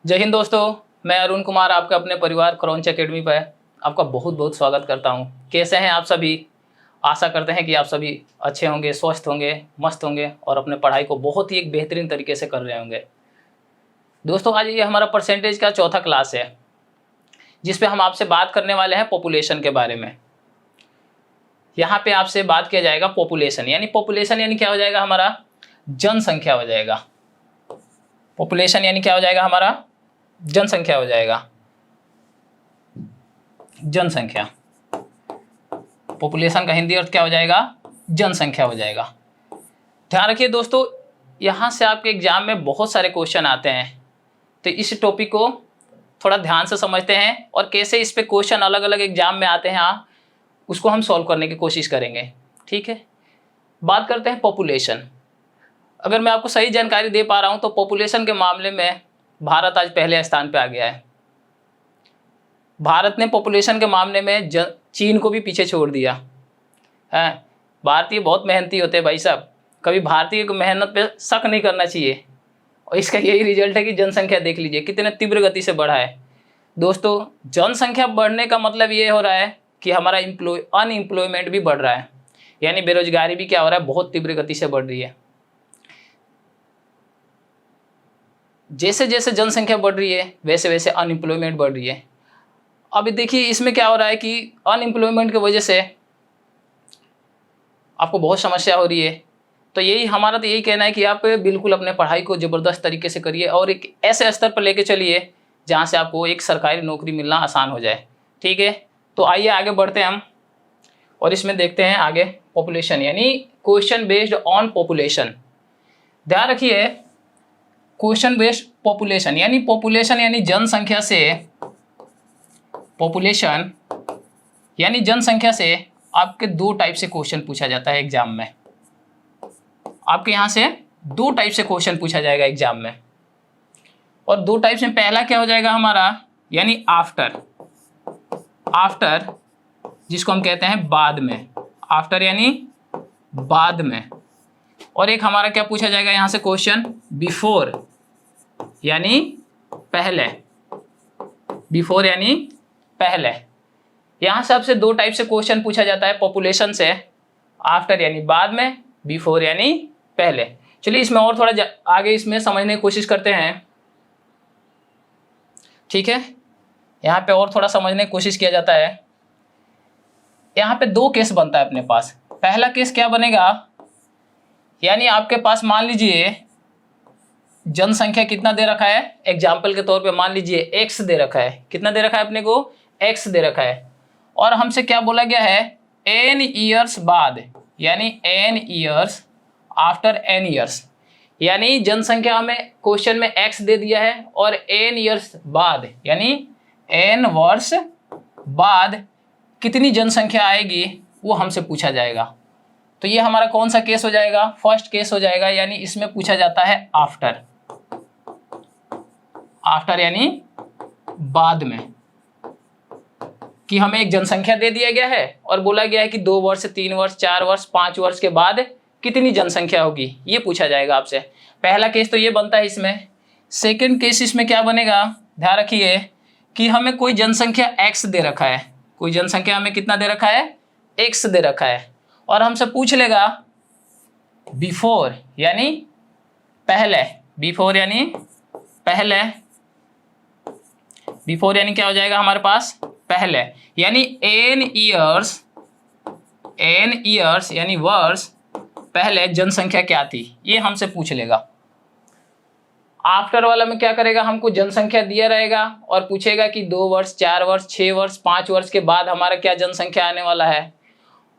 जय हिंद दोस्तों, मैं अरुण कुमार आपका अपने परिवार क्रॉन्च एकेडमी पर आपका बहुत बहुत स्वागत करता हूं। कैसे हैं आप सभी? आशा करते हैं कि आप सभी अच्छे होंगे, स्वस्थ होंगे, मस्त होंगे और अपने पढ़ाई को बहुत ही एक बेहतरीन तरीके से कर रहे होंगे। दोस्तों, आज ये हमारा परसेंटेज का चौथा क्लास है, जिस पे हम आपसे बात करने वाले हैं पॉपुलेशन के बारे में। यहाँ पे आपसे बात किया जाएगा पॉपुलेशन यानी क्या हो जाएगा? हमारा जनसंख्या हो जाएगा। पॉपुलेशन यानी क्या हो जाएगा? हमारा जनसंख्या हो जाएगा। जनसंख्या, पॉपुलेशन का हिंदी अर्थ क्या हो जाएगा? जनसंख्या हो जाएगा। ध्यान रखिए दोस्तों, यहाँ से आपके एग्जाम में बहुत सारे क्वेश्चन आते हैं, तो इस टॉपिक को थोड़ा ध्यान से समझते हैं और कैसे इस पे क्वेश्चन अलग अलग एग्जाम में आते हैं उसको हम सॉल्व करने की कोशिश करेंगे। ठीक है, बात करते हैं पॉपुलेशन। अगर मैं आपको सही जानकारी दे पा रहा हूँ तो पॉपुलेशन के मामले में भारत आज पहले स्थान पे आ गया है। भारत ने पॉपुलेशन के मामले में चीन को भी पीछे छोड़ दिया है। भारतीय बहुत मेहनती होते हैं भाई साहब, कभी भारतीय को मेहनत पे शक नहीं करना चाहिए। और इसका यही रिजल्ट है कि जनसंख्या देख लीजिए कितने तीव्र गति से बढ़ा है। दोस्तों, जनसंख्या बढ़ने का मतलब ये हो रहा है कि हमारा अनएम्प्लॉयमेंट भी बढ़ रहा है, यानी बेरोजगारी भी क्या हो रहा है? बहुत तीव्र गति से बढ़ रही है। जैसे जैसे जनसंख्या बढ़ रही है वैसे वैसे अनएम्प्लॉयमेंट बढ़ रही है। अभी देखिए इसमें क्या हो रहा है कि अनएम्प्लॉयमेंट की वजह से आपको बहुत समस्या हो रही है। तो हमारा तो यही कहना है कि आप बिल्कुल अपने पढ़ाई को ज़बरदस्त तरीके से करिए और एक ऐसे स्तर पर लेके चलिए जहाँ से आपको एक सरकारी नौकरी मिलना आसान हो जाए। ठीक है, तो आइए आगे बढ़ते हैं हम और इसमें देखते हैं आगे पॉपुलेशन यानी क्वेश्चन बेस्ड ऑन पॉपुलेशन। ध्यान रखिए, क्वेश्चन बेस्ड पॉपुलेशन यानी जनसंख्या से आपके दो टाइप से क्वेश्चन पूछा जाता है एग्जाम में। आपके यहाँ से दो टाइप से क्वेश्चन पूछा जाएगा एग्जाम में, और दो टाइप में पहला क्या हो जाएगा हमारा? यानी आफ्टर, जिसको हम कहते हैं बाद में। आफ्टर यानी बाद में। और एक हमारा क्या पूछा जाएगा यहाँ से क्वेश्चन? बिफोर यानी पहले। बिफोर यानी पहले। यहाँ से आपसे दो टाइप से क्वेश्चन पूछा जाता है पॉपुलेशन से। आफ्टर यानी बाद में, बिफोर यानी पहले। चलिए इसमें और थोड़ा आगे इसमें समझने की कोशिश करते हैं। ठीक है, यहाँ पे और थोड़ा समझने की कोशिश किया जाता है। यहाँ पे दो केस बनता है अपने पास। पहला केस क्या बनेगा? यानी आपके पास मान लीजिए जनसंख्या कितना दे रखा है? एग्जाम्पल के तौर पे मान लीजिए x दे रखा है। कितना दे रखा है अपने को? x दे रखा है। और हमसे क्या बोला गया है? n ईयर्स बाद, यानी n years after n years. यानी जनसंख्या हमें क्वेश्चन में x दे दिया है और n ईयर्स बाद यानी n वर्ष बाद कितनी जनसंख्या आएगी वो हमसे पूछा जाएगा। तो ये हमारा कौन सा केस हो जाएगा? फर्स्ट केस हो जाएगा। यानी इसमें पूछा जाता है आफ्टर यानी बाद में, कि हमें एक जनसंख्या दे दिया गया है और बोला गया है कि 2 वर्ष, 3 वर्ष, 4 वर्ष, 5 वर्ष के बाद कितनी जनसंख्या होगी, ये पूछा जाएगा आपसे। पहला केस तो ये बनता है इसमें। सेकंड केस इसमें क्या बनेगा? ध्यान रखिए कि हमें कोई जनसंख्या x दे रखा है। कोई जनसंख्या हमें कितना दे रखा है? x दे रखा है। और हमसे पूछ लेगा बिफोर यानी पहले। बिफोर यानी पहले। बिफोर यानी क्या हो जाएगा हमारे पास? पहले। यानी n ईयर्स यानी वर्ष पहले जनसंख्या क्या थी, ये हमसे पूछ लेगा। आफ्टर वाला में क्या करेगा? हमको जनसंख्या दिया रहेगा और पूछेगा कि 2 वर्ष, 4 वर्ष, 6 वर्ष, 5 वर्ष के बाद हमारा क्या जनसंख्या आने वाला है।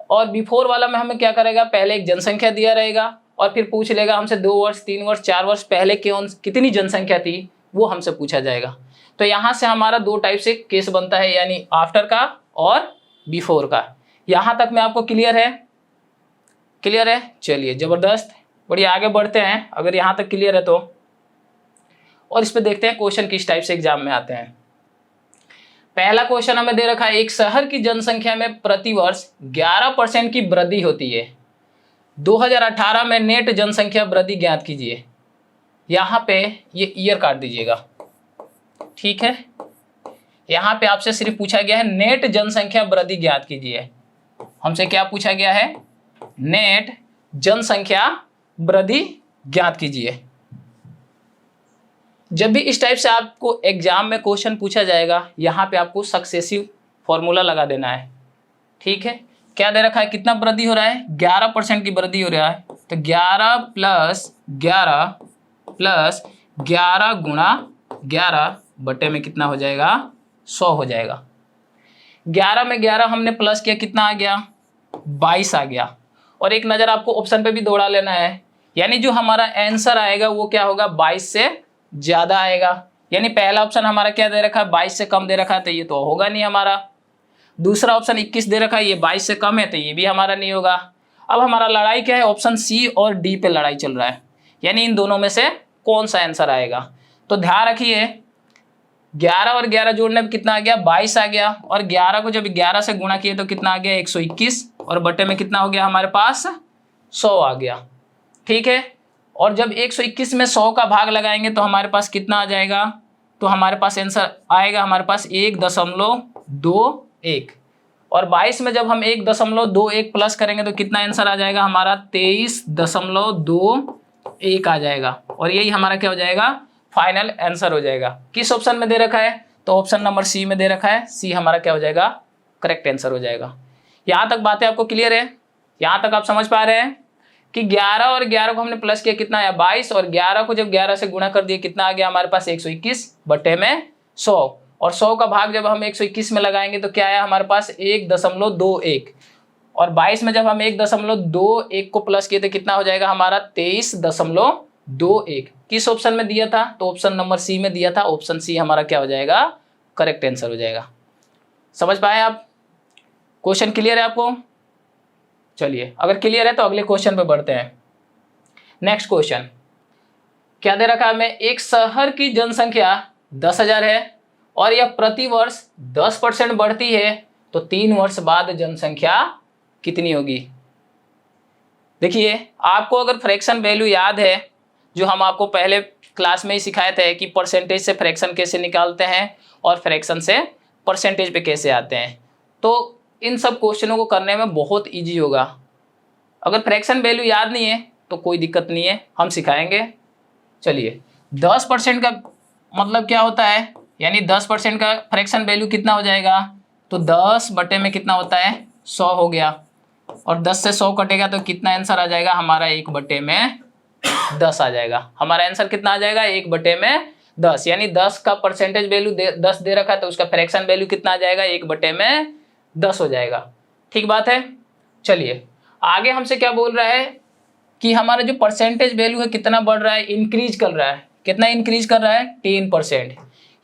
और बिफोर वाला में हमें क्या करेगा? पहले एक जनसंख्या दिया रहेगा और फिर पूछ लेगा हमसे 2 वर्ष, 3 वर्ष, 4 वर्ष पहले कितनी जनसंख्या थी, वो हमसे पूछा जाएगा। तो यहाँ से हमारा दो टाइप से केस बनता है, यानी आफ्टर का और बिफोर का। यहाँ तक में आपको क्लियर है? क्लियर है? चलिए जबरदस्त, बढ़िया, आगे बढ़ते हैं अगर यहाँ तक क्लियर है तो। और इस पे देखते हैं क्वेश्चन किस टाइप से एग्जाम में आते हैं। पहला क्वेश्चन हमें दे रखा है, एक शहर की जनसंख्या में प्रतिवर्ष 11% की वृद्धि होती है। 2018 में नेट जनसंख्या वृद्धि ज्ञात कीजिए। यहाँ पे ये ईयर काट दीजिएगा। ठीक है, यहाँ पे आपसे सिर्फ पूछा गया है नेट जनसंख्या वृद्धि ज्ञात कीजिए। हमसे क्या पूछा गया है? नेट जनसंख्या वृद्धि ज्ञात कीजिए। जब भी इस टाइप से आपको एग्जाम में क्वेश्चन पूछा जाएगा, यहाँ पे आपको सक्सेसिव फॉर्मूला लगा देना है। ठीक है, क्या दे रखा है? कितना वृद्धि हो रहा है? 11% की वृद्धि हो रहा है। तो 11 प्लस 11 गुणा 11 बटे में कितना हो जाएगा? 100 हो जाएगा। 11 में 11 हमने प्लस किया, कितना आ गया? 22 आ गया। और एक नज़र आपको ऑप्शन पे भी दौड़ा लेना है, यानी जो हमारा आंसर आएगा वो क्या होगा? 22 से ज़्यादा आएगा। यानी पहला ऑप्शन हमारा क्या दे रखा है? 22 से कम दे रखा है, तो ये तो होगा नहीं हमारा। दूसरा ऑप्शन 21 दे रखा है, ये 22 से कम है, तो ये भी हमारा नहीं होगा। अब हमारा लड़ाई क्या है? ऑप्शन सी और डी पे लड़ाई चल रहा है, यानी इन दोनों में से कौन सा आंसर आएगा। तो ध्यान रखिए, 11 और 11 जोड़ने में कितना आ गया? 22 आ गया। और 11 को जब 11 से गुणा किए तो कितना आ गया? 121। और बटे में कितना हो गया हमारे पास? 100 आ गया। ठीक है, और जब 121 में 100 का भाग लगाएंगे तो हमारे पास कितना आ जाएगा? तो हमारे पास आंसर आएगा हमारे पास 1.21। और 22 में जब हम 1.21 प्लस करेंगे तो कितना आंसर आ जाएगा हमारा? 23.21 आ जाएगा। और यही हमारा क्या हो जाएगा? फाइनल आंसर हो जाएगा। किस ऑप्शन में दे रखा है? तो ऑप्शन नंबर सी में दे रखा है। सी हमारा क्या हो जाएगा? करेक्ट आंसर हो जाएगा। यहाँ तक बातें आपको क्लियर है? यहाँ तक आप समझ पा रहे हैं कि 11 और 11 को हमने प्लस किया, कितना आया? 22। और 11 को जब 11 से गुणा कर दिए, कितना आ गया हमारे पास? 121 बटे में 100। और 100 का भाग जब हम 121 में लगाएंगे तो क्या आया हमारे पास? 1.21। और 22 में जब हम 1.21 को प्लस किए तो कितना हो जाएगा हमारा? 23.21। किस ऑप्शन में दिया था? तो ऑप्शन नंबर सी में दिया था। ऑप्शन सी हमारा क्या हो जाएगा? करेक्ट आंसर हो जाएगा। समझ पाए आप? क्वेश्चन क्लियर है आपको? चलिए, अगर क्लियर है तो अगले क्वेश्चन पे बढ़ते हैं। नेक्स्ट क्वेश्चन क्या दे रखा है हमें? एक शहर की जनसंख्या 10,000 है और यह प्रति वर्ष 10% बढ़ती है, तो 3 वर्ष बाद जनसंख्या कितनी होगी? देखिए, आपको अगर फ्रैक्शन वैल्यू याद है, जो हम आपको पहले क्लास में ही सिखाए थे कि परसेंटेज से फ्रैक्शन कैसे निकालते हैं और फ्रैक्शन से परसेंटेज पे कैसे आते हैं, तो इन सब क्वेश्चनों को करने में बहुत इजी होगा। अगर फ्रैक्शन वैल्यू याद नहीं है तो कोई दिक्कत नहीं है, हम सिखाएंगे। चलिए, 10% का मतलब क्या होता है? यानी 10% का फ्रैक्शन वैल्यू कितना हो जाएगा? तो 10 बटे में कितना होता है? 100 हो गया। और 10 से 100 कटेगा तो कितना आंसर आ जाएगा हमारा? 1 बटे में 10 आ जाएगा। हमारा आंसर कितना आ जाएगा? 1 बटे में 10। यानी 10 का परसेंटेज वैल्यू 10 दे रखा है, तो उसका फ्रैक्शन वैल्यू कितना आ जाएगा? 1 बटे में 10 हो जाएगा। ठीक बात है। चलिए, आगे हमसे क्या बोल रहा है कि हमारा जो परसेंटेज वैल्यू है कितना बढ़ रहा है? इंक्रीज कर रहा है। कितना इंक्रीज कर रहा है? 10%।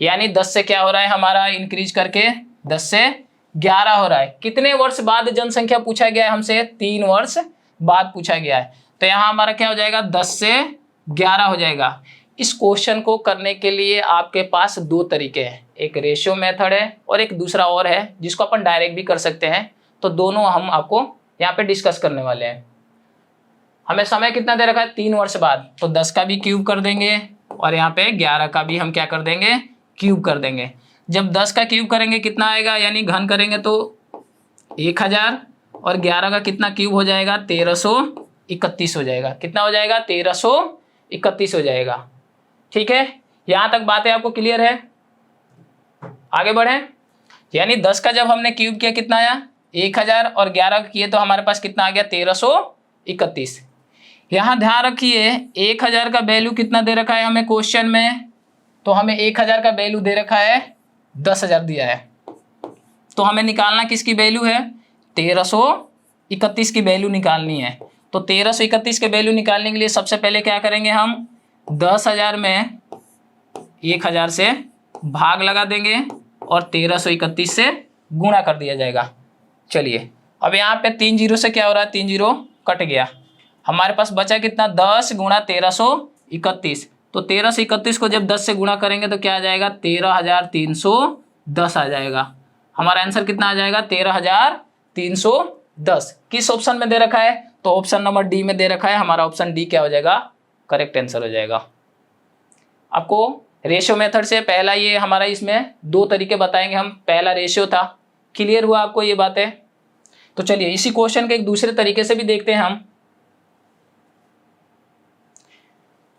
यानी 10 से क्या हो रहा है हमारा? इंक्रीज करके 10 से 11 हो रहा है। कितने वर्ष बाद जनसंख्या पूछा गया है हमसे? 3 वर्ष बाद पूछा गया है। तो यहाँ हमारा क्या हो जाएगा? 10 से 11 हो जाएगा। इस क्वेश्चन को करने के लिए आपके पास 2 तरीके हैं, एक रेशियो मेथड है और एक दूसरा और है जिसको अपन डायरेक्ट भी कर सकते हैं। तो दोनों हम आपको यहाँ पे डिस्कस करने वाले हैं। हमें समय कितना दे रखा है? 3 वर्ष बाद, तो 10 का भी क्यूब कर देंगे और यहाँ पे 11 का भी हम क्या कर देंगे? क्यूब कर देंगे। जब 10 का क्यूब करेंगे कितना आएगा? यानी घन करेंगे तो 1000, और 11 का कितना क्यूब हो जाएगा? 1331 हो जाएगा। कितना हो जाएगा? 1331 हो जाएगा। ठीक है, यहाँ तक बातें आपको क्लियर है? आगे बढ़ें। यानी 10 का जब हमने क्यूब किया कितना आया? 1000, और 11 किए तो हमारे पास कितना आ गया? 1331। यहाँ ध्यान रखिए, 1000 का वैल्यू कितना दे रखा है हमें क्वेश्चन में? तो हमें 1000 का वैल्यू दे रखा है 10,000 दिया है। तो हमें निकालना किसकी वैल्यू है? 1331 की वैल्यू निकालनी है। तो 1331 के वैल्यू निकालने के लिए सबसे पहले क्या करेंगे? हम 10,000 में 1000 से भाग लगा देंगे और 1331 से गुणा कर दिया जाएगा। चलिए, अब यहाँ पे 3 जीरो से क्या हो रहा है? 3 जीरो कट गया। हमारे पास बचा कितना? 10 गुणा 1331। तो 1331 को जब 10 से गुणा करेंगे तो क्या आ जाएगा? 13,310 आ जाएगा। हमारा आंसर कितना आ जाएगा? 13,310। किस ऑप्शन में दे रखा है? तो ऑप्शन नंबर डी में दे रखा है। हमारा ऑप्शन डी क्या हो जाएगा? करेक्ट आंसर हो जाएगा। आपको रेशियो मेथड से पहला ये हमारा, इसमें दो तरीके बताएंगे हम। पहला रेशियो था, क्लियर हुआ आपको ये बातें? तो चलिए इसी क्वेश्चन के एक दूसरे तरीके से भी देखते हैं हम।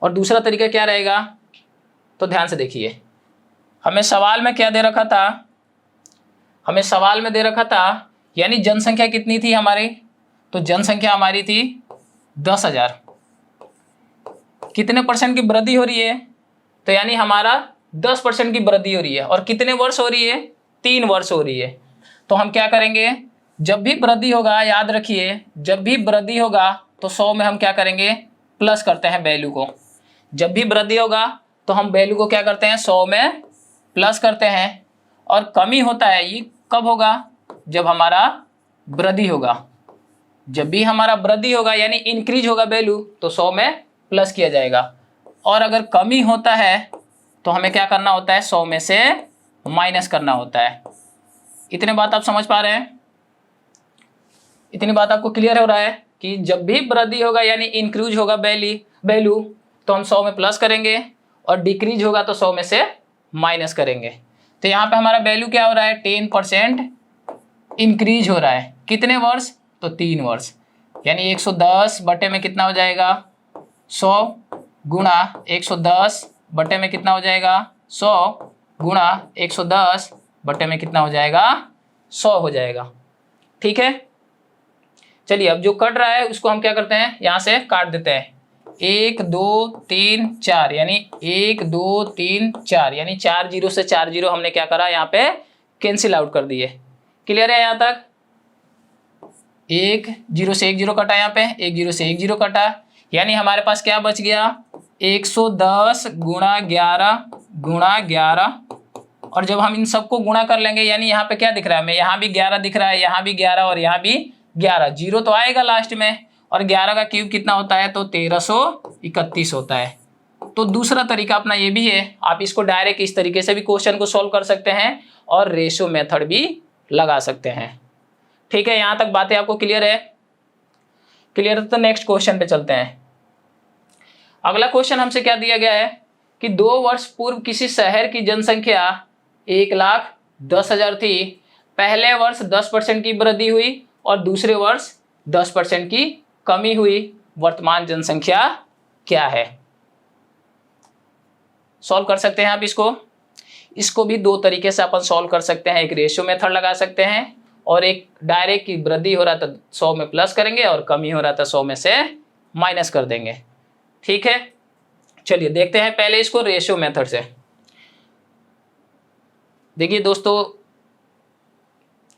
और दूसरा तरीका क्या रहेगा, तो ध्यान से देखिए। हमें सवाल में क्या दे रखा था, हमें सवाल में दे रखा था यानी जनसंख्या कितनी थी हमारी, तो जनसंख्या हमारी थी 10,000। कितने परसेंट की वृद्धि हो रही है, तो यानी हमारा 10% की वृद्धि हो रही है। और कितने वर्ष हो रही है, 3 वर्ष हो रही है। तो हम क्या करेंगे, जब भी वृद्धि होगा, याद रखिए जब भी वृद्धि होगा तो 100 में हम क्या करेंगे, प्लस करते हैं वैल्यू को। जब भी वृद्धि होगा तो हम वैल्यू को क्या करते हैं, 100 में प्लस करते हैं। और कमी होता है ये कब होगा, जब हमारा वृद्धि होगा। जब भी हमारा वृद्धि होगा यानी इंक्रीज होगा वैल्यू, तो 100 में प्लस किया जाएगा। और अगर कमी होता है तो हमें क्या करना होता है, 100 में से माइनस करना होता है। इतने बात आप समझ पा रहे हैं? इतनी बात आपको क्लियर हो रहा है कि जब भी वृद्धि होगा यानी इंक्रीज होगा वैल्यू, तो हम 100 में प्लस करेंगे, और डिक्रीज होगा तो 100 में से माइनस करेंगे। तो यहाँ पे हमारा वैल्यू क्या हो रहा है, 10% इंक्रीज हो रहा है। कितने वर्ष, तो 3 वर्ष। यानी 110 बटे में कितना हो जाएगा, 100 गुणा 110 बटे में कितना हो जाएगा, 100 गुणा 110 बटे में कितना हो जाएगा, 100 हो जाएगा। ठीक है, चलिए अब जो कट रहा है उसको हम क्या करते हैं, यहाँ से काट देते हैं। 1 2 3 4 यानी 1 2 3 4 यानी 4 जीरो से 4 जीरो हमने क्या करा, यहाँ पे कैंसिल आउट कर दिए। क्लियर है यहाँ तक? 1 0 से 1 0 कटा, यहाँ पे 1 0 से 1 0 कटा, यानी हमारे पास क्या बच गया, 110 गुणा 11 गुणा 11। और जब हम इन सबको गुणा कर लेंगे यानी यहाँ पे क्या दिख रहा है हमें, यहाँ भी 11 दिख रहा है, यहाँ भी 11 और यहाँ भी 11, जीरो तो आएगा लास्ट में। और 11 का क्यूब कितना होता है, तो 1331 होता है। तो दूसरा तरीका अपना ये भी है, आप इसको डायरेक्ट इस तरीके से भी क्वेश्चन को सॉल्व कर सकते हैं और रेशियो मेथड भी लगा सकते हैं। ठीक है, यहाँ तक बातें आपको क्लियर है? क्लियर है तो नेक्स्ट क्वेश्चन पे चलते हैं। अगला क्वेश्चन हमसे क्या दिया गया है कि 2 वर्ष पूर्व किसी शहर की जनसंख्या 1,10,000 थी। पहले वर्ष 10% की वृद्धि हुई और दूसरे वर्ष 10% की कमी हुई। वर्तमान जनसंख्या क्या है? सॉल्व कर सकते हैं आप इसको भी दो तरीके से अपन सॉल्व कर सकते हैं। एक रेशियो मेथड लगा सकते हैं और एक डायरेक्ट की वृद्धि हो रहा था 100 में प्लस करेंगे और कमी हो रहा था 100 में से माइनस कर देंगे। ठीक है, चलिए देखते हैं पहले इसको रेशियो मेथड से। देखिए दोस्तों,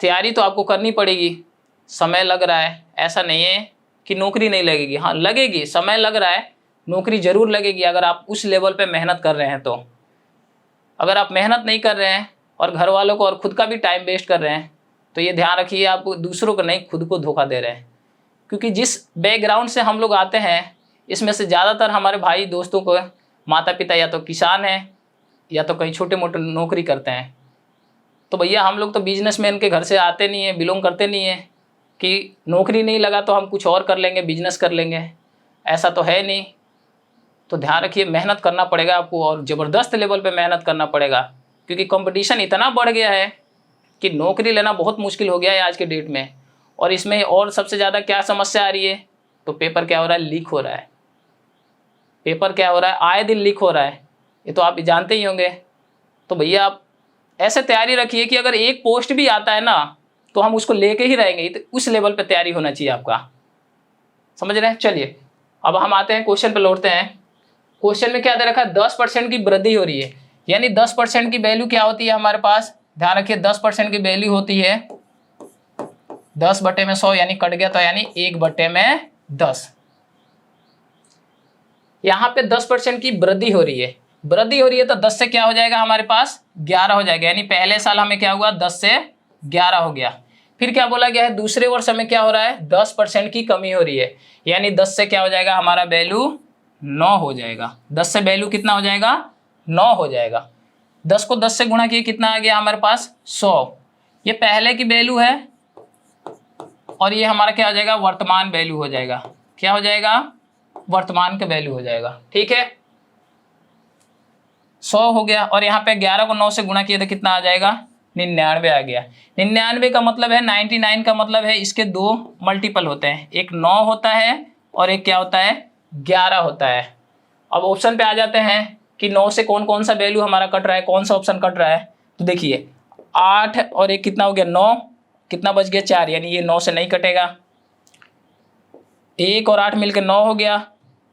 तैयारी तो आपको करनी पड़ेगी, समय लग रहा है, ऐसा नहीं है कि नौकरी नहीं लगेगी, हाँ लगेगी, समय लग रहा है, नौकरी जरूर लगेगी अगर आप उस लेवल पे मेहनत कर रहे हैं। तो अगर आप मेहनत नहीं कर रहे हैं और घर वालों को और खुद का भी टाइम वेस्ट कर रहे हैं, तो ये ध्यान रखिए आप दूसरों को नहीं, खुद को धोखा दे रहे हैं। क्योंकि जिस बैकग्राउंड से हम लोग आते हैं, इसमें से ज़्यादातर हमारे भाई दोस्तों को माता पिता या तो किसान हैं या तो कहीं छोटे मोटे नौकरी करते हैं। तो भैया हम लोग तो बिजनेसमैन के घर से आते नहीं है, बिलोंग करते नहीं है कि नौकरी नहीं लगा तो हम कुछ और कर लेंगे, बिजनेस कर लेंगे, ऐसा तो है नहीं। तो ध्यान रखिए, मेहनत करना पड़ेगा आपको और ज़बरदस्त लेवल पे मेहनत करना पड़ेगा, क्योंकि कंपटीशन इतना बढ़ गया है कि नौकरी लेना बहुत मुश्किल हो गया है आज के डेट में। और इसमें और सबसे ज़्यादा क्या समस्या आ रही है, तो पेपर क्या हो रहा है, लीक हो रहा है। पेपर क्या हो रहा है, आए दिन लीक हो रहा है, ये तो आप जानते ही होंगे। तो भैया आप ऐसे तैयारी रखिए कि अगर एक पोस्ट भी आता है ना तो हम उसको लेके ही रहेंगे। तो उस लेवल पे तैयारी होना चाहिए आपका, समझ रहे हैं? चलिए अब हम आते हैं क्वेश्चन पे, लौटते हैं। क्वेश्चन में क्या दे रखा है, 10% की वृद्धि हो रही है, यानी 10% की वैल्यू क्या होती है हमारे पास, ध्यान रखिए 10% की वैल्यू होती है 10 बटे में 100, यानी कट गया तो यानी 1 बटे में 10। यहाँ पे 10% की वृद्धि हो रही है, वृद्धि हो रही है तो 10 से क्या हो जाएगा हमारे पास, 11 हो जाएगा। यानी पहले साल हमें क्या हुआ, 10 से 11 हो गया। फिर क्या बोला गया है, दूसरे वर्ष हमें क्या हो रहा है, 10% की कमी हो रही है, यानी 10 से क्या हो जाएगा हमारा वैल्यू 9 हो जाएगा। 10 से वैल्यू कितना हो जाएगा, 9 हो जाएगा। 10 को 10 से गुणा किए कितना आ गया हमारे पास, 100। ये पहले की वैल्यू है और ये हमारा क्या हो जाएगा, वर्तमान वैल्यू हो जाएगा। क्या हो जाएगा, वर्तमान का वैल्यू हो जाएगा। ठीक है, 100 हो गया, और यहाँ पे 11 को 9 से गुणा किया तो कितना आ जाएगा, 99 आ गया। 99 का मतलब है 99 का मतलब है इसके दो मल्टीपल होते हैं, एक 9 होता है और एक क्या होता है 11 होता है। अब ऑप्शन पे आ जाते हैं कि 9 से कौन कौन सा वैल्यू हमारा कट रहा है, कौन सा ऑप्शन कट रहा है। तो देखिए 8 और एक कितना हो गया 9, कितना बच गया 4, यानी ये 9 से नहीं कटेगा। 1 और 8 मिलकर 9 हो गया,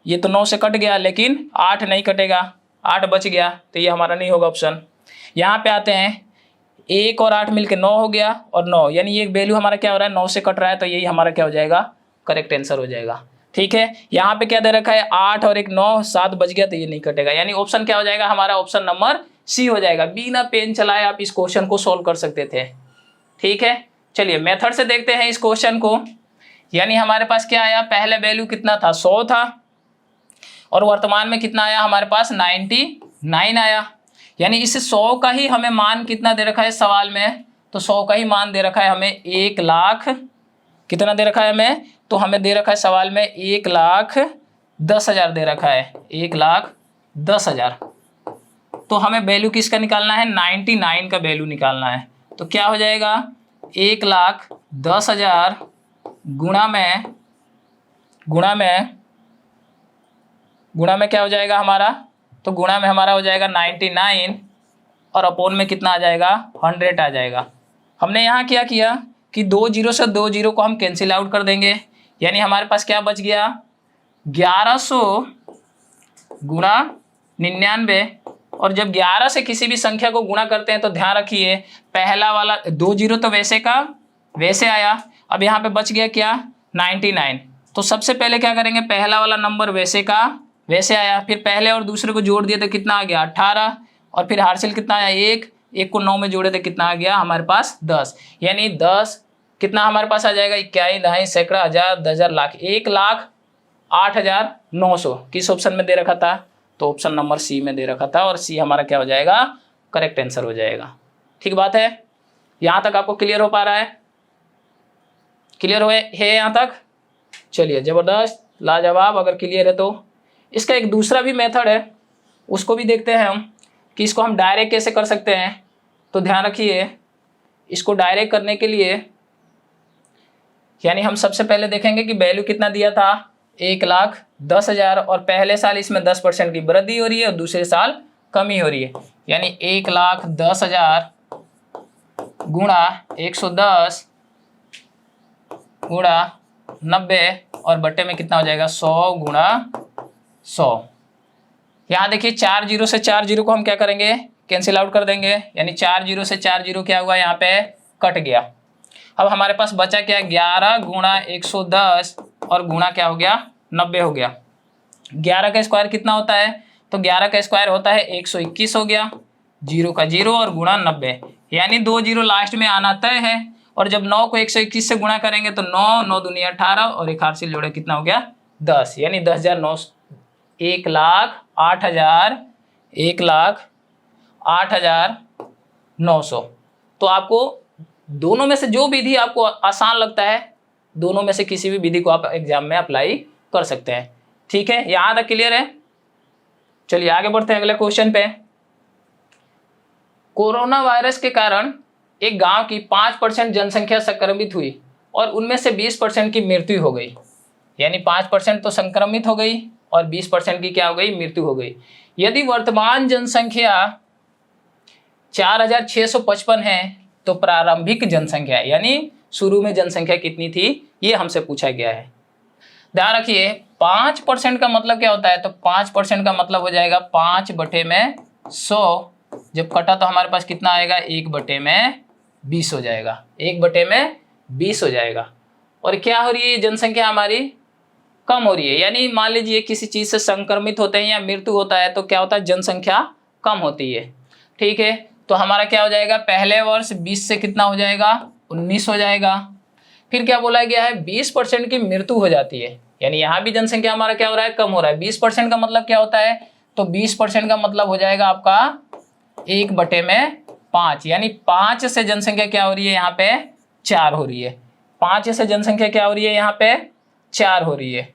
ये तो 9 से कट गया, लेकिन 8 नहीं कटेगा, 8 बच गया, तो ये हमारा नहीं होगा ऑप्शन। यहाँ पे आते हैं 1 और 8 मिलकर 9 हो गया और 9, यानी ये वैल्यू हमारा क्या हो रहा है 9 से कट रहा है, तो यही हमारा क्या हो जाएगा करेक्ट आंसर हो जाएगा। ठीक है, यहाँ पे क्या दे रखा है 8 और एक 9, 7 बच गया, तो ये नहीं कटेगा, यानी ऑप्शन क्या हो जाएगा हमारा, ऑप्शन नंबर सी हो जाएगा। बिना पेन चलाए आप इस क्वेश्चन को सोल्व कर सकते थे। ठीक है, चलिए मेथड से देखते हैं इस क्वेश्चन को। यानी हमारे पास क्या आया, पहले वैल्यू कितना था 100 था, और वर्तमान में कितना आया हमारे पास 99 आया। यानी इस 100 का ही हमें मान कितना दे रखा है सवाल में, तो 100 का ही मान दे रखा है हमें 1 लाख, कितना दे रखा है हमें, तो हमें दे रखा है सवाल में 1,10,000 दे रखा है, 1,10,000। तो हमें वैल्यू किसका निकालना है, 99 का वैल्यू निकालना है। तो क्या हो जाएगा 1,10,000 गुणा में क्या हो जाएगा हमारा, तो गुणा में हमारा हो जाएगा 99 और अपोन में कितना आ जाएगा 100 आ जाएगा। हमने यहाँ क्या किया कि 2 जीरो से 2 जीरो को हम कैंसिल आउट कर देंगे, यानी हमारे पास क्या बच गया 1100 गुणा 99। और जब 11 से किसी भी संख्या को गुणा करते हैं तो ध्यान रखिए पहला वाला 2 जीरो तो वैसे का वैसे आया, अब यहाँ पे बच गया क्या 99। तो सबसे पहले क्या करेंगे, पहला वाला नंबर वैसे का वैसे आया, फिर पहले और दूसरे को जोड़ दिया तो कितना आ गया 18, और फिर हार्सिल कितना आया 1, 1 को 9 में जोड़े तो कितना आ गया हमारे पास 10, यानी 10 कितना हमारे पास आ जाएगा 21, दहाई, सैकड़ा, हजार, 10,000, लाख, 1,08,900 किस ऑप्शन में दे रखा था, तो ऑप्शन नंबर सी में दे रखा था, और सी हमारा क्या हो जाएगा करेक्ट आंसर हो जाएगा। ठीक बात है, यहाँ तक आपको क्लियर हो पा रहा है, क्लियर है यहाँ तक, चलिए जबरदस्त लाजवाब। अगर क्लियर है तो इसका एक दूसरा भी मेथड है, उसको भी देखते हैं हम कि इसको हम डायरेक्ट कैसे कर सकते हैं। तो ध्यान रखिए इसको डायरेक्ट करने के लिए यानी हम सबसे पहले देखेंगे कि वैल्यू कितना दिया था 1,10,000, और पहले साल इसमें 10% की वृद्धि हो रही है और दूसरे साल कमी हो रही है, यानी 1,10,000 गुणा 110 गुणा 90 और बट्टे में कितना हो जाएगा 100 गुणा 100। यहाँ देखिए 4 जीरो से 4 जीरो को हम क्या करेंगे कैंसिल आउट कर देंगे, यानी 4 जीरो से 4 जीरो क्या हुआ यहाँ पे कट गया। अब हमारे पास बचा क्या 11 गुणा 110 और गुणा क्या हो गया 90 हो गया। 11 का स्क्वायर कितना होता है, तो 11 का स्क्वायर होता है 121 हो गया, 0 का 0 और गुणा 90, यानी 2 जीरो लास्ट में आना तय है। और जब 9 को 121 से गुणा करेंगे तो 9, 9 दूनी 18 और एक हार्सिल जोड़े कितना हो गया 10, यानी 10,900, 1,08,900। तो आपको दोनों में से जो विधि आपको आसान लगता है, दोनों में से किसी भी विधि को आप एग्जाम में अप्लाई कर सकते हैं। ठीक है, यहाँ तक क्लियर है। चलिए आगे बढ़ते हैं अगले क्वेश्चन पे। कोरोना वायरस के कारण एक गांव की 5% जनसंख्या संक्रमित हुई और उनमें से 20% की मृत्यु हो गई, यानी 5% तो संक्रमित हो गई और 20% की क्या हो गई मृत्यु हो गई। यदि वर्तमान जनसंख्या 4,655 है तो प्रारंभिक जनसंख्या यानी शुरू में जनसंख्या कितनी थी, ये हमसे पूछा गया है। ध्यान रखिए 5% का मतलब क्या होता है, तो 5% का मतलब हो जाएगा 5/100, जब कटा तो हमारे पास कितना आएगा 1/20 हो जाएगा, 1/20 हो जाएगा। और क्या हो रही है जनसंख्या हमारी कम हो रही है, यानी मान लीजिए किसी चीज से संक्रमित होते हैं या मृत्यु होता है तो क्या होता है जनसंख्या कम होती है। ठीक है, तो हमारा क्या हो जाएगा पहले वर्ष 20 से कितना हो जाएगा 19 हो जाएगा। फिर क्या बोला गया है 20% की मृत्यु हो जाती है, यानी यहाँ भी जनसंख्या हमारा क्या हो रहा है कम हो रहा है। 20% का मतलब क्या होता है, तो 20% का मतलब हो जाएगा आपका 1/5, यानी 5 से जनसंख्या क्या हो रही है यहाँ पे 4 हो रही है, 5 से जनसंख्या क्या हो रही है यहाँ पे 4 हो रही है।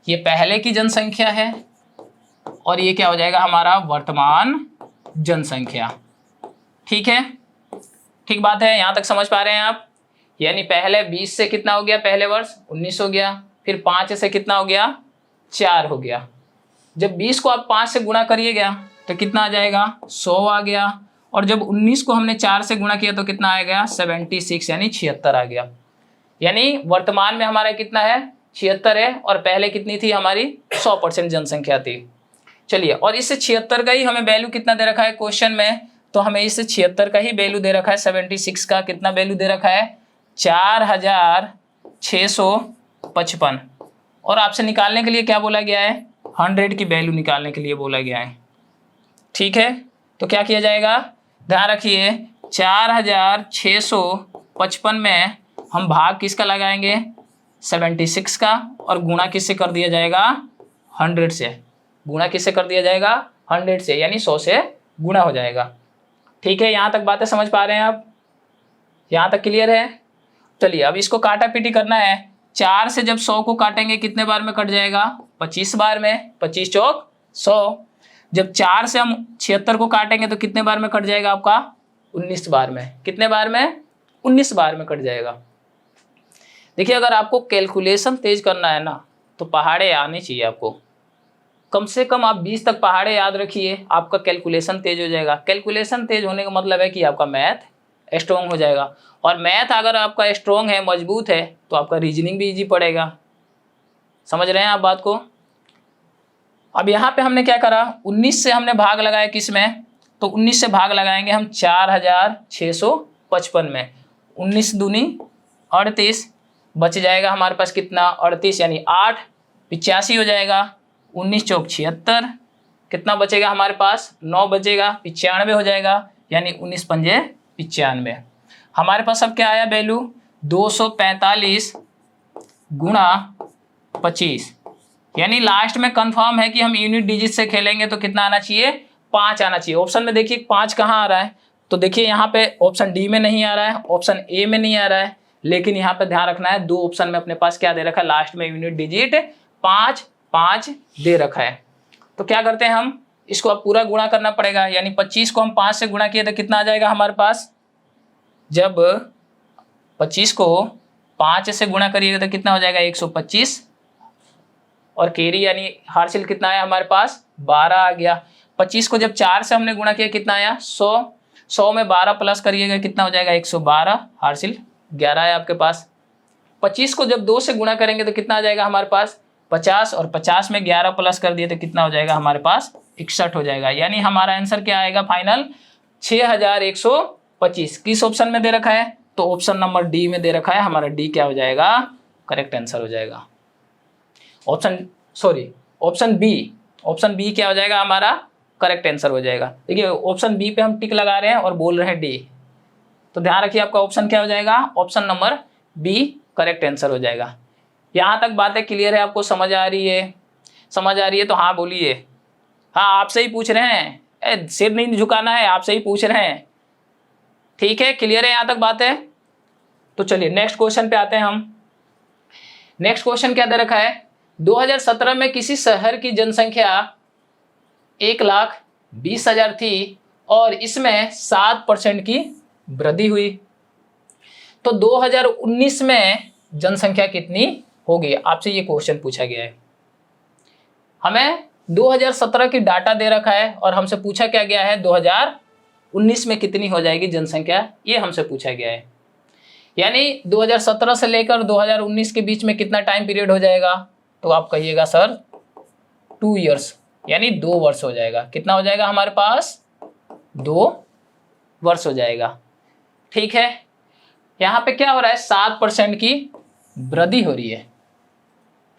ये पहले की जनसंख्या है और ये क्या हो जाएगा हमारा वर्तमान जनसंख्या। ठीक है, ठीक बात है, यहां तक समझ पा रहे हैं आप। यानी पहले 20 से कितना हो गया, पहले वर्ष 19 हो गया, फिर 5 से कितना हो गया, 4 हो गया। जब 20 को आप 5 से गुणा करिएगा तो कितना आ जाएगा, 100 आ गया। और जब 19 को हमने 4 से गुणा किया तो कितना आ गया, 76 यानी 76 आ गया। यानी वर्तमान में हमारा कितना है, 76 है, और पहले कितनी थी हमारी, 100% जनसंख्या थी। चलिए, और इससे 76 का ही हमें वैल्यू कितना दे रखा है क्वेश्चन में, तो हमें इससे 76 का ही वैल्यू दे रखा है, 76 का कितना वैल्यू दे रखा है, 4655। और आपसे निकालने के लिए क्या बोला गया है, 100 की वैल्यू निकालने के लिए बोला गया है। ठीक है, तो क्या किया जाएगा, ध्यान रखिए, 4655 में हम भाग किसका लगाएंगे, 76 का, और गुणा किससे कर दिया जाएगा, 100 से। गुणा किससे कर दिया जाएगा, 100 से, यानी 100 से गुणा हो जाएगा। ठीक है, यहाँ तक बातें समझ पा रहे हैं आप, यहाँ तक क्लियर है। चलिए, अब इसको काटा पीटी करना है। 4 से जब 100 को काटेंगे कितने बार में कट जाएगा, 25 बार में, 25 चौक 100। जब 4 से हम 76 को काटेंगे तो कितने बार में कट जाएगा आपका, 19 बार में। कितने बार में, 19 बार में कट जाएगा। देखिए, अगर आपको कैलकुलेशन तेज करना है ना तो पहाड़े आने चाहिए आपको। कम से कम आप 20 तक पहाड़े याद रखिए, आपका कैलकुलेशन तेज हो जाएगा। कैलकुलेशन तेज होने का मतलब है कि आपका मैथ स्ट्रॉन्ग हो जाएगा, और मैथ अगर आपका स्ट्रॉन्ग है, मजबूत है, तो आपका रीजनिंग भी इजी पड़ेगा। समझ रहे हैं आप बात को। अब यहाँ पे हमने क्या करा, 19 से हमने भाग लगाया किस में, तो 19 से भाग लगाएंगे हम 4655 में। 19 दूनी 38, बच जाएगा हमारे पास कितना, 38 यानी 8, 85 हो जाएगा। 19 चौक 76, कितना बचेगा हमारे पास, 9 बचेगा, 95 हो जाएगा, यानी 19 पंजे 95। हमारे पास अब क्या आया वैल्यू, 245 गुणा 25, यानी लास्ट में कंफर्म है कि हम यूनिट डिजिट से खेलेंगे तो कितना आना चाहिए, 5 आना चाहिए। ऑप्शन में देखिए 5 कहाँ आ रहा है, तो देखिए यहाँ पे ऑप्शन डी में नहीं आ रहा है, ऑप्शन ए में नहीं आ रहा है, लेकिन यहाँ पे ध्यान रखना है 2 ऑप्शन में अपने पास क्या दे रखा है, लास्ट में यूनिट डिजिट 5 5 दे रखा है। तो क्या करते हैं हम, इसको अब पूरा गुणा करना पड़ेगा। यानी 25 को हम 5 से गुणा किए तो कितना आ जाएगा हमारे पास, जब 25 को 5 से गुणा करिएगा तो कितना हो जाएगा, 125, और कैरी यानी हार्सिल कितना आया हमारे पास, 12 आ गया। 25 को जब 4 से हमने गुणा किया कितना आया, 100। 100 में 12 प्लस करिएगा कितना हो जाएगा, 112, हार्सिल 11 है आपके पास। 25 को जब 2 से गुणा करेंगे तो कितना आ जाएगा हमारे पास, 50, और 50 में 11 प्लस कर दिए तो कितना हो जाएगा हमारे पास, 61 हो जाएगा। यानी हमारा आंसर क्या आएगा फाइनल, 6125। किस ऑप्शन में दे रखा है, तो ऑप्शन नंबर डी में दे रखा है। हमारा डी क्या हो जाएगा, करेक्ट आंसर हो जाएगा। ऑप्शन बी क्या हो जाएगा हमारा, करेक्ट आंसर हो जाएगा। देखिए, ऑप्शन बी पे हम टिक लगा रहे हैं और बोल रहे हैं डी, तो ध्यान रखिए आपका ऑप्शन क्या हो जाएगा, option number B correct answer हो जाएगा। यहाँ तक बातें क्लियर है, आपको समझ आ रही है, समझ आ रही है तो हाँ बोलिए। हाँ, आपसे ही पूछ रहे हैं, सिर नहीं झुकाना है, आपसे ही पूछ रहे हैं। ठीक है, क्लियर है यहाँ तक बात है। तो चलिए नेक्स्ट क्वेश्चन पे आते हैं हम। नेक्स्ट क्वेश्चन क्या दे रखा है, 2017 में किसी शहर की जनसंख्या 1,20,000 थी और इसमें 7% की वृद्धि हुई, तो 2019 में जनसंख्या कितनी होगी, आपसे ये क्वेश्चन पूछा गया है। हमें 2017 की डाटा दे रखा है और हमसे पूछा क्या गया है, 2019 में कितनी हो जाएगी जनसंख्या, ये हमसे पूछा गया है। यानी 2017 से लेकर 2019 के बीच में कितना टाइम पीरियड हो जाएगा, तो आप कहिएगा सर 2 ईयर्स, यानी 2 वर्ष हो जाएगा। कितना हो जाएगा हमारे पास, 2 वर्ष हो जाएगा। ठीक है, यहाँ पे क्या हो रहा है, 7% की वृद्धि हो रही है।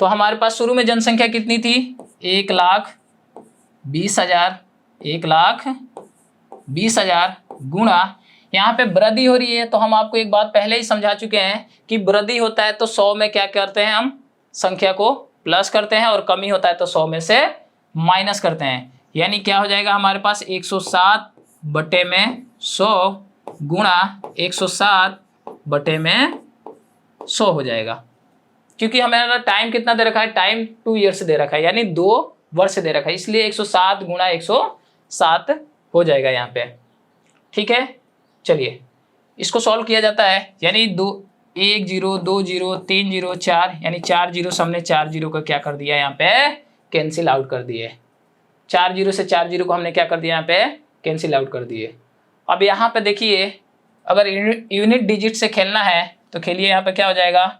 तो हमारे पास शुरू में जनसंख्या कितनी थी, 1,20,000, 1,20,000 गुणा, यहाँ पे वृद्धि हो रही है, तो हम आपको एक बात पहले ही समझा चुके हैं कि वृद्धि होता है तो 100 में क्या करते हैं, हम संख्या को प्लस करते हैं, और कमी होता है तो 100 में से माइनस करते हैं। यानी क्या हो जाएगा हमारे पास, 107/100 गुणा 107/100 हो जाएगा। क्योंकि हमारा टाइम कितना दे रखा है, टाइम 2 ईयर्स दे रखा है, यानी 2 वर्ष दे रखा है, इसलिए 107 गुणा 107 हो जाएगा यहाँ पे। ठीक है, चलिए इसको सॉल्व किया जाता है, यानी 1 0 2 0 3 0 4, यानी 4 जीरो, हमने 4 जीरो को क्या कर दिया यहाँ पे कैंसिल आउट कर दिए। 4 जीरो से 4 जीरो को हमने क्या कर दिया यहाँ पे कैंसिल आउट कर दिए। अब यहाँ पे देखिए, अगर यूनिट डिजिट से खेलना है तो खेलिए, यहाँ पे क्या हो जाएगा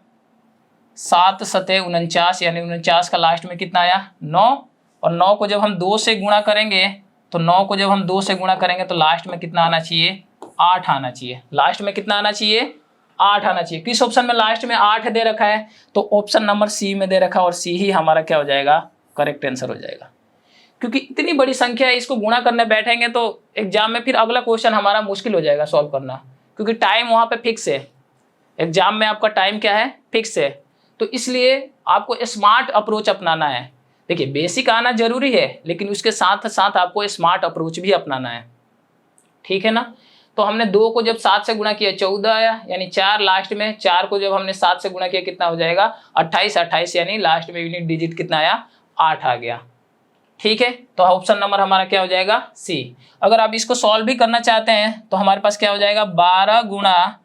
7 सते 49, यानी 49 का लास्ट में कितना आया 9, और 9 को जब हम 2 से गुणा करेंगे तो 9 को जब हम 2 से गुणा करेंगे तो लास्ट में कितना आना चाहिए 8 आना चाहिए। लास्ट में कितना आना चाहिए 8 आना चाहिए। किस ऑप्शन में लास्ट में 8 दे रखा है, तो ऑप्शन नंबर सी में दे रखा है, और सी ही हमारा क्या हो जाएगा करेक्ट आंसर हो जाएगा। क्योंकि इतनी बड़ी संख्या है, इसको गुणा करने बैठेंगे तो एग्जाम में फिर अगला क्वेश्चन हमारा मुश्किल हो जाएगा सॉल्व करना, क्योंकि टाइम वहाँ पे फिक्स है। एग्जाम में आपका टाइम क्या है फिक्स है, तो इसलिए आपको स्मार्ट अप्रोच अपनाना है। देखिए बेसिक आना जरूरी है, लेकिन उसके साथ साथ आपको स्मार्ट अप्रोच भी अपनाना है। ठीक है ना, तो हमने 2 को जब 7 से गुणा किया 14 आया, यानी 4 लास्ट में, 4 को जब हमने 7 से गुणा किया कितना हो जाएगा 28, 28 यानी लास्ट में यूनिट डिजिट कितना आया 8 आ गया। ठीक है, तो ऑप्शन नंबर हमारा क्या हो जाएगा सी। अगर आप इसको सॉल्व भी करना चाहते हैं तो हमारे पास क्या हो जाएगा 12 गुणा,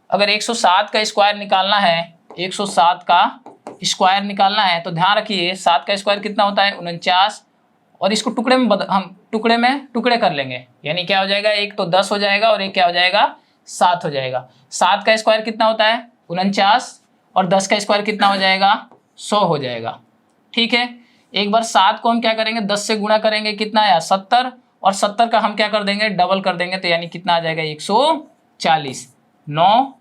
अगर 107 का स्क्वायर निकालना है, 107 का स्क्वायर निकालना है तो ध्यान रखिए 7 का स्क्वायर कितना होता है 49, और इसको टुकड़े में हम टुकड़े कर लेंगे, यानी क्या हो जाएगा एक तो 10 हो जाएगा और एक क्या हो जाएगा 7 हो जाएगा। 7 का स्क्वायर कितना होता है 49, और 10 का स्क्वायर कितना हो जाएगा 100 हो जाएगा। ठीक है, एक बार 7 को हम क्या करेंगे 10 से गुणा करेंगे, कितना आया 70, और 70 का हम क्या कर देंगे डबल कर देंगे, तो यानी कितना आ जाएगा 140। 9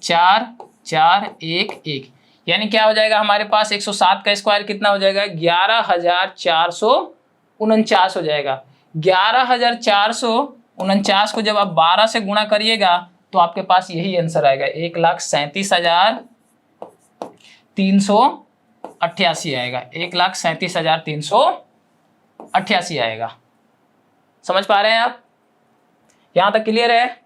4 4 1 1, यानी क्या हो जाएगा हमारे पास 107 का स्क्वायर कितना हो जाएगा 11,449 हो जाएगा। 11,449 को जब आप 12 से गुणा करिएगा तो आपके पास यही आंसर आएगा 1,37,388 आएगा। 1,37,388 आएगा। समझ पा रहे हैं आप? यहाँ तक क्लियर है?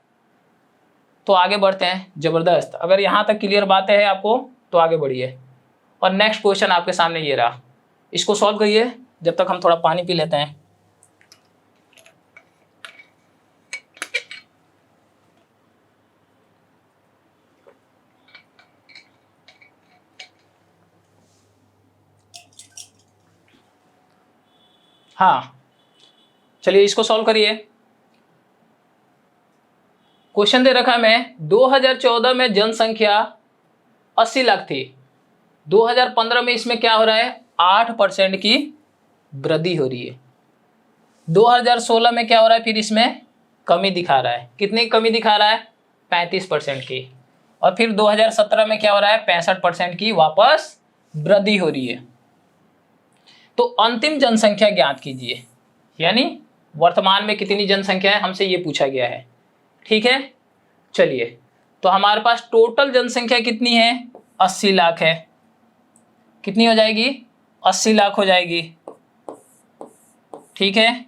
तो आगे बढ़ते हैं। जबरदस्त, अगर यहाँ तक क्लियर बातें हैं आपको तो आगे बढ़िए। और नेक्स्ट क्वेश्चन आपके सामने ये रहा, इसको सॉल्व करिए जब तक हम थोड़ा पानी पी लेते हैं। हाँ चलिए इसको सॉल्व करिए। क्वेश्चन दे रखा है 2014 में जनसंख्या 80 लाख थी। 2015 में इसमें क्या हो रहा है 8% की वृद्धि हो रही है। 2016 में क्या हो रहा है फिर इसमें कमी दिखा रहा है। कितनी कमी दिखा रहा है 35% की। और फिर 2017 में क्या हो रहा है 65% की वापस वृद्धि हो रही है। तो अंतिम जनसंख्या ज्ञात कीजिए, यानी वर्तमान में कितनी जनसंख्या है हमसे ये पूछा गया है। ठीक है, चलिए तो हमारे पास टोटल जनसंख्या कितनी है 80 लाख है। कितनी हो जाएगी 80 लाख हो जाएगी। ठीक है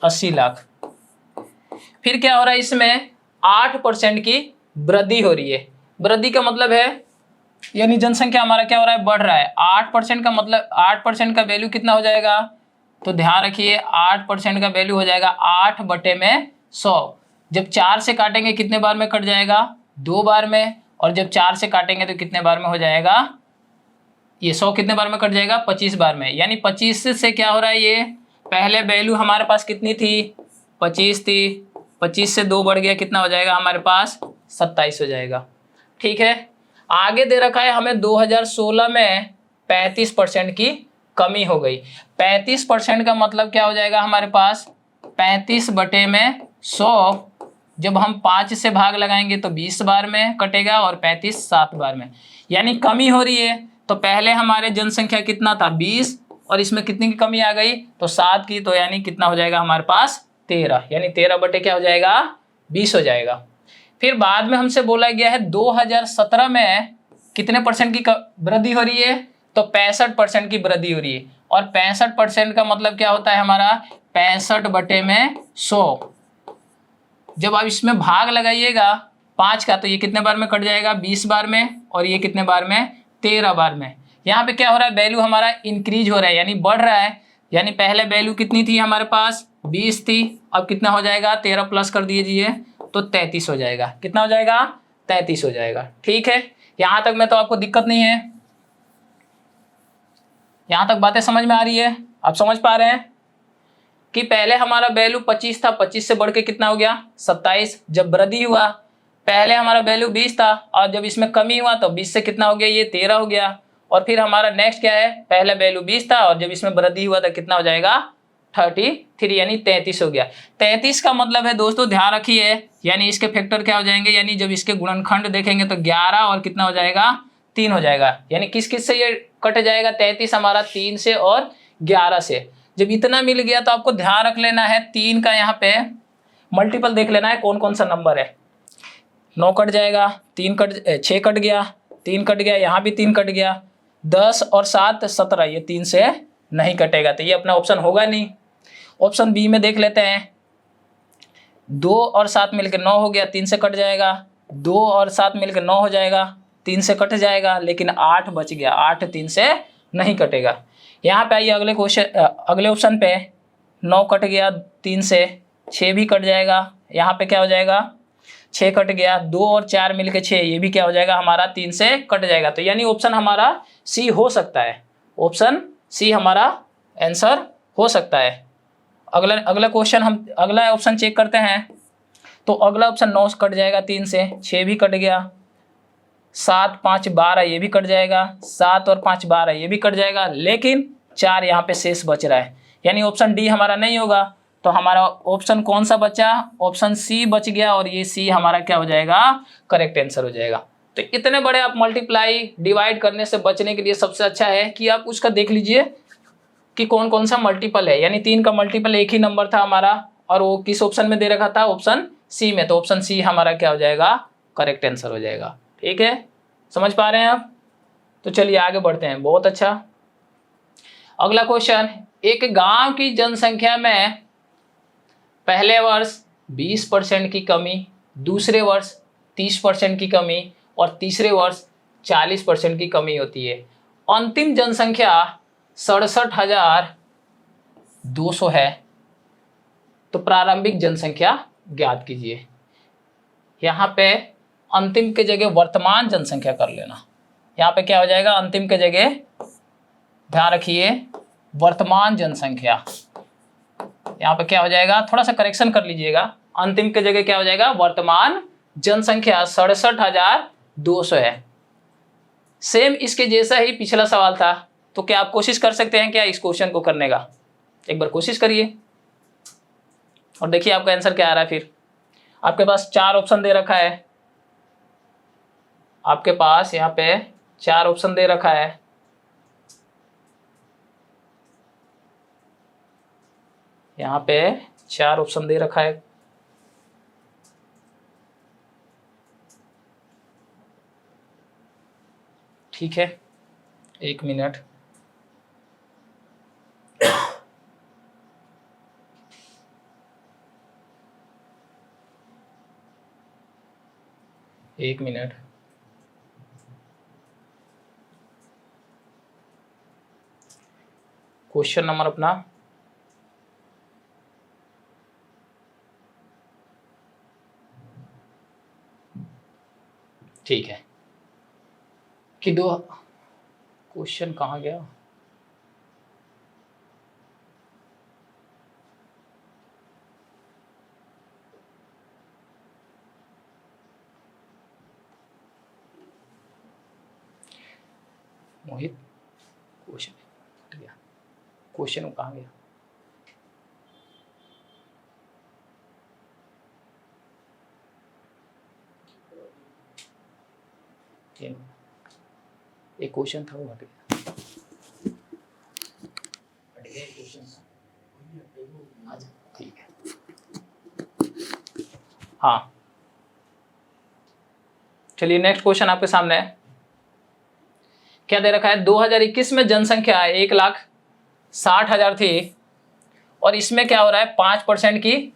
80 लाख। फिर क्या हो रहा है इसमें 8% की वृद्धि हो रही है। वृद्धि का मतलब है यानी जनसंख्या हमारा क्या हो रहा है बढ़ रहा है। 8% का मतलब 8% का वैल्यू कितना हो जाएगा, तो ध्यान रखिए 8% का वैल्यू हो जाएगा 8/100। जब 4 से काटेंगे कितने बार में कट जाएगा 2 बार में, और जब 4 से काटेंगे तो कितने बार में हो जाएगा ये 100 कितने बार में कट जाएगा 25 बार में। यानी 25 से क्या हो रहा है ये पहले वैल्यू हमारे पास कितनी थी 25 थी, 25 से 2 बढ़ गया कितना हो जाएगा हमारे पास 27 हो जाएगा। ठीक है, आगे दे रखा है हमें 2016 में 35% की कमी हो गई। 35% का मतलब क्या हो जाएगा हमारे पास 35/100। जब हम 5 से भाग लगाएंगे तो 20 बार में कटेगा और 35 7 बार में, यानी कमी हो रही है। तो पहले हमारे जनसंख्या कितना था 20, और इसमें कितनी की कमी आ गई तो 7 की, तो यानी कितना हो जाएगा हमारे पास 13, यानी 13 बटे क्या हो जाएगा 20 हो जाएगा। फिर बाद में हमसे बोला गया है 2017 में कितने परसेंट की वृद्धि हो रही है, तो 65% की वृद्धि हो रही है। और 65% का मतलब क्या होता है हमारा 65/100। जब आप इसमें भाग लगाइएगा 5 का तो ये कितने बार में कट जाएगा 20 बार में, और ये कितने बार में 13 बार में, यहाँ पे क्या हो रहा है, वैल्यू हमारा इंक्रीज हो रहा है यानी बढ़ रहा है। यानी पहले वैल्यू कितनी थी हमारे पास, 20 थी, अब कितना हो जाएगा, 13 प्लस कर दीजिए तो 33 हो जाएगा। कितना हो जाएगा, 33 हो जाएगा। ठीक है, यहाँ तक में तो आपको दिक्कत नहीं है, यहाँ तक बातें समझ में आ रही है, आप समझ पा रहे हैं कि पहले हमारा वैल्यू 25 था, 25 से बढ़ के कितना हो गया, 27। जब वृद्धि हुआ, पहले हमारा वैल्यू 20 था और जब इसमें कमी हुआ तो 20 से कितना हो गया, ये 13 हो गया। और फिर हमारा नेक्स्ट क्या है, पहले वैल्यू 20 था और जब इसमें वृद्धि हुआ तो कितना हो जाएगा, 33 यानी 33 हो गया। 33 का मतलब है दोस्तों, ध्यान रखिए, यानी इसके फैक्टर क्या हो जाएंगे, यानी जब इसके गुणनखंड देखेंगे तो 11 और कितना हो जाएगा, 3 हो जाएगा। यानी किस किस से ये कट जाएगा, 33 हमारा 3 से और 11 से। जब इतना मिल गया तो आपको ध्यान रख लेना है, 3 का यहाँ पे मल्टीपल देख लेना है कौन कौन सा नंबर है। 9 कट जाएगा, 6 कट गया, 3 कट गया, यहाँ भी 3 कट गया, 10 और 7 17, ये 3 से नहीं कटेगा तो ये अपना ऑप्शन होगा नहीं। ऑप्शन बी में देख लेते हैं, 2 और 7 मिलकर 9 हो गया, 3 से कट जाएगा, 2 और 7 मिलकर 9 हो जाएगा, 3 से कट जाएगा, लेकिन 8 बच गया, 8 3 से नहीं कटेगा। यहाँ पे आइए अगले क्वेश्चन, अगले ऑप्शन पे 9 कट गया 3 से, 6 भी कट जाएगा, यहाँ पे क्या हो जाएगा, 6 कट गया, 2 और 4 मिलके 6, ये भी क्या हो जाएगा हमारा, 3 से कट जाएगा। तो यानी ऑप्शन हमारा सी हो सकता है, ऑप्शन सी हमारा आंसर हो सकता है। अगला क्वेश्चन हम अगला ऑप्शन चेक करते हैं, तो अगला ऑप्शन 9 कट जाएगा 3 से, 6 भी कट गया, 7 5 12 ये भी कट जाएगा, 7 और 5 12 ये भी कट जाएगा, लेकिन 4 यहाँ पे शेष बच रहा है, यानी ऑप्शन डी हमारा नहीं होगा। तो हमारा ऑप्शन कौन सा बचा, ऑप्शन सी बच गया, और ये सी हमारा क्या हो जाएगा, करेक्ट आंसर हो जाएगा। तो इतने बड़े आप मल्टीप्लाई डिवाइड करने से बचने के लिए सबसे अच्छा है कि आप उसका देख लीजिए कि कौन कौन सा मल्टीपल है। यानी 3 का मल्टीपल एक ही नंबर था हमारा और वो किस ऑप्शन में दे रखा था, ऑप्शन सी में, तो ऑप्शन सी हमारा क्या हो जाएगा, करेक्ट आंसर हो जाएगा। ठीक है, समझ पा रहे हैं आप? तो चलिए आगे बढ़ते हैं। बहुत अच्छा, अगला क्वेश्चन, एक गांव की जनसंख्या में पहले वर्ष 20% की कमी, दूसरे वर्ष 30% की कमी और तीसरे वर्ष 40% की कमी होती है। अंतिम जनसंख्या 67,200 है, तो प्रारंभिक जनसंख्या ज्ञात कीजिए। यहाँ पे अंतिम के जगह वर्तमान जनसंख्या कर लेना, यहाँ पे क्या हो जाएगा, अंतिम के जगह ध्यान रखिए वर्तमान जनसंख्या, यहाँ पे क्या हो जाएगा, थोड़ा सा करेक्शन कर लीजिएगा, अंतिम के जगह क्या हो जाएगा, वर्तमान जनसंख्या 67,200 है। सेम इसके जैसा ही पिछला सवाल था, तो क्या आप कोशिश कर सकते हैं क्या इस क्वेश्चन को करने का, एक बार कोशिश करिए और देखिए आपका आंसर क्या आ रहा है। फिर आपके पास 4 ऑप्शन दे रखा है, आपके पास यहाँ पे 4 ऑप्शन दे रखा है, यहाँ पे 4 ऑप्शन दे रखा है। ठीक है, 1 मिनट, एक मिनट, क्वेश्चन नंबर अपना ठीक है कि 2 क्वेश्चन कहाँ गया, मोहित क्वेश्चन हट गया, क्वेश्चन कहाँ गया, एक क्वेश्चन था वो हट गया, क्वेश्चन ठीक है। हाँ चलिए नेक्स्ट क्वेश्चन आपके सामने है, क्या दे रखा है, 2021 में जनसंख्या 1,60,000 थी और इसमें क्या हो रहा है, 5% की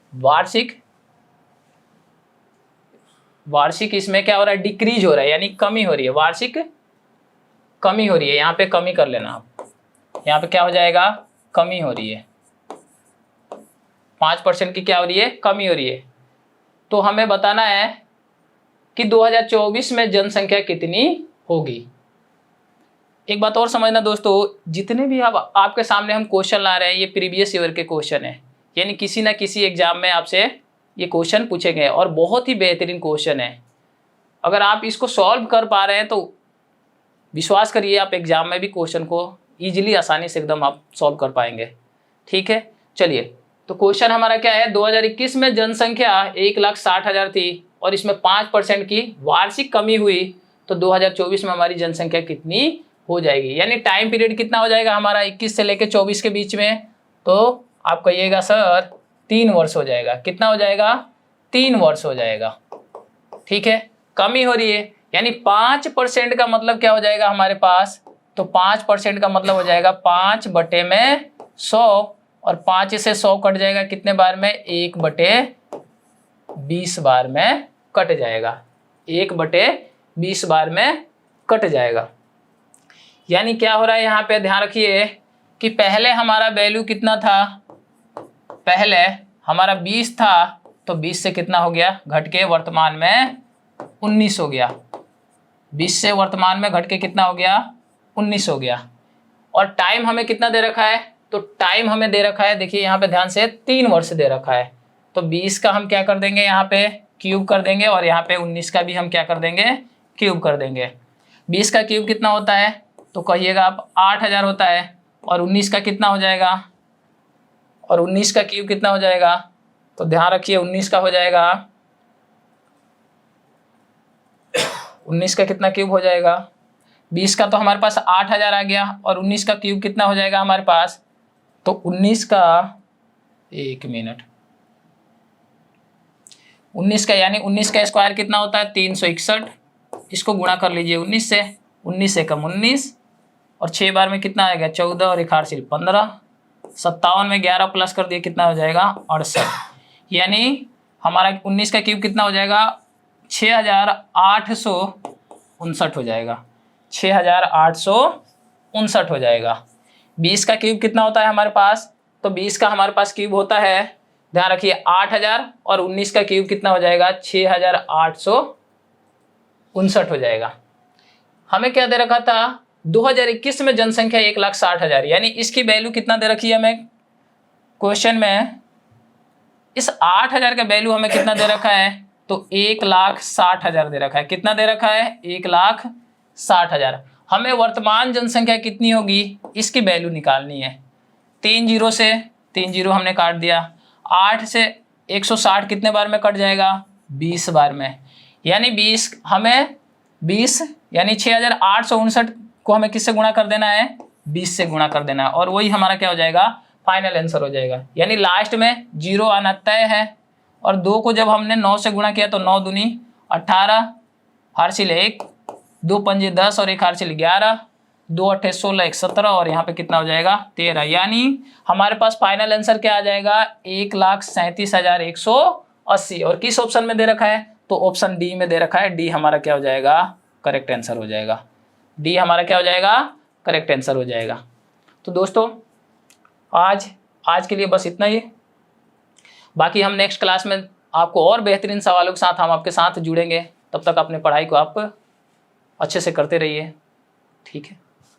वार्षिक इसमें क्या हो रहा है, डिक्रीज हो रहा है, यानी कमी हो रही है, वार्षिक कमी हो रही है, यहाँ पे कमी कर लेना आप, यहाँ पे क्या हो जाएगा, कमी हो रही है, 5% की क्या हो रही है, कमी हो रही है। तो हमें बताना है कि 2024 में जनसंख्या कितनी होगी। एक बात और समझना दोस्तों, जितने भी अब आपके सामने हम क्वेश्चन ला रहे हैं ये प्रीवियस ईयर के क्वेश्चन है, यानी किसी ना किसी एग्जाम में आपसे ये क्वेश्चन पूछे गए और बहुत ही बेहतरीन क्वेश्चन है। अगर आप इसको सॉल्व कर पा रहे हैं तो विश्वास करिए आप एग्जाम में भी क्वेश्चन को ईजिली आसानी से एकदम आप सॉल्व कर पाएंगे। ठीक है, चलिए तो क्वेश्चन हमारा क्या है, 2021 में जनसंख्या 1,60,000 थी और इसमें 5% की वार्षिक कमी हुई, तो 2024 में हमारी जनसंख्या कितनी हो जाएगी, यानी टाइम पीरियड कितना हो जाएगा हमारा 21 से लेकर 24 के बीच में। तो आप कहिएगा सर 3 वर्ष हो जाएगा, कितना हो जाएगा, 3 वर्ष हो जाएगा। ठीक है, कमी हो रही है यानी 5% का मतलब क्या हो जाएगा हमारे पास, तो 5% का मतलब हो जाएगा 5/100 और 5 से 100 कट जाएगा कितने बार में, 1/20 बार में कट जाएगा, 1/20 बार में कट जाएगा। यानी क्या हो रहा है यहाँ पे, ध्यान रखिए कि पहले हमारा वैल्यू कितना था, पहले हमारा 20 था, तो 20 से कितना हो गया, घट के वर्तमान में 19 हो गया, 20 से वर्तमान में घट के कितना हो गया, 19 हो गया। और टाइम हमें कितना दे रखा है, तो टाइम हमें दे रखा है, देखिए यहाँ पे ध्यान से 3 वर्ष दे रखा है। तो 20 का हम क्या कर देंगे, यहाँ पे क्यूब कर देंगे और यहाँ पे 19 का भी हम क्या कर देंगे, क्यूब कर देंगे। 20 का क्यूब कितना होता है, तो कहिएगा आप 8,000 होता है, और 19 का कितना हो जाएगा, और 19 का क्यूब कितना हो जाएगा, तो ध्यान रखिए 19 का हो जाएगा, 19 का कितना क्यूब हो जाएगा, 20 का तो हमारे पास 8,000 आ गया और 19 का क्यूब कितना हो जाएगा हमारे पास, तो 19 का, एक मिनट, 19 का यानी 19 का स्क्वायर कितना होता है, 361, इसको गुणा कर लीजिए 19 से, 19 से कम 19 और 6 बार में कितना आएगा, 14 और 1 सिर्फ 15, 57 में 11 प्लस कर दिए कितना हो जाएगा, 68। यानी हमारा 19 का क्यूब कितना हो जाएगा, 6,859 हो जाएगा, 6,859 हो जाएगा। 20 का क्यूब कितना होता है हमारे पास, तो 20 का हमारे पास क्यूब होता है, ध्यान रखिए 8,000 और 19 का क्यूब कितना हो जाएगा, 6,859 हो जाएगा। हमें क्या दे रखा था, 2021 में जनसंख्या 1,60,000, यानी इसकी वैल्यू कितना दे रखी है हमें क्वेश्चन में, इस 8,000 का वैल्यू हमें कितना दे रखा है, तो 1,60,000 दे रखा है, कितना दे रखा है, 1,60,000। हमें वर्तमान जनसंख्या कितनी होगी इसकी वैल्यू निकालनी है। 3 जीरो से 3 जीरो हमने काट दिया, 8 से 160 कितने बार में कट जाएगा, 20 बार में, यानी 20 हमें 20 यानी 6,859 को हमें किससे गुणा कर देना है, 20 से गुणा कर देना है, और वही हमारा क्या हो जाएगा, फाइनल आंसर हो जाएगा। यानी लास्ट में 0 आना तय है, और 2 को जब हमने 9 से गुणा किया तो 9 दूनी 18, हार्सिल 1, 2 पंजे 10 और 1 हार्सिल 11, 2 अट्ठे 16, 1 17 और यहाँ पे कितना हो जाएगा, 13। यानी हमारे पास फाइनल आंसर क्या आ जाएगा, 1,37,180। और किस ऑप्शन में दे रखा है, तो ऑप्शन डी में दे रखा है, डी हमारा क्या हो जाएगा, करेक्ट आंसर हो जाएगा, डी हमारा क्या हो जाएगा, करेक्ट आंसर हो जाएगा। तो दोस्तों आज के लिए बस इतना ही, बाकी हम नेक्स्ट क्लास में आपको और बेहतरीन सवालों के साथ हम आपके साथ जुड़ेंगे। तब तक अपने पढ़ाई को आप अच्छे से करते रहिए। ठीक है।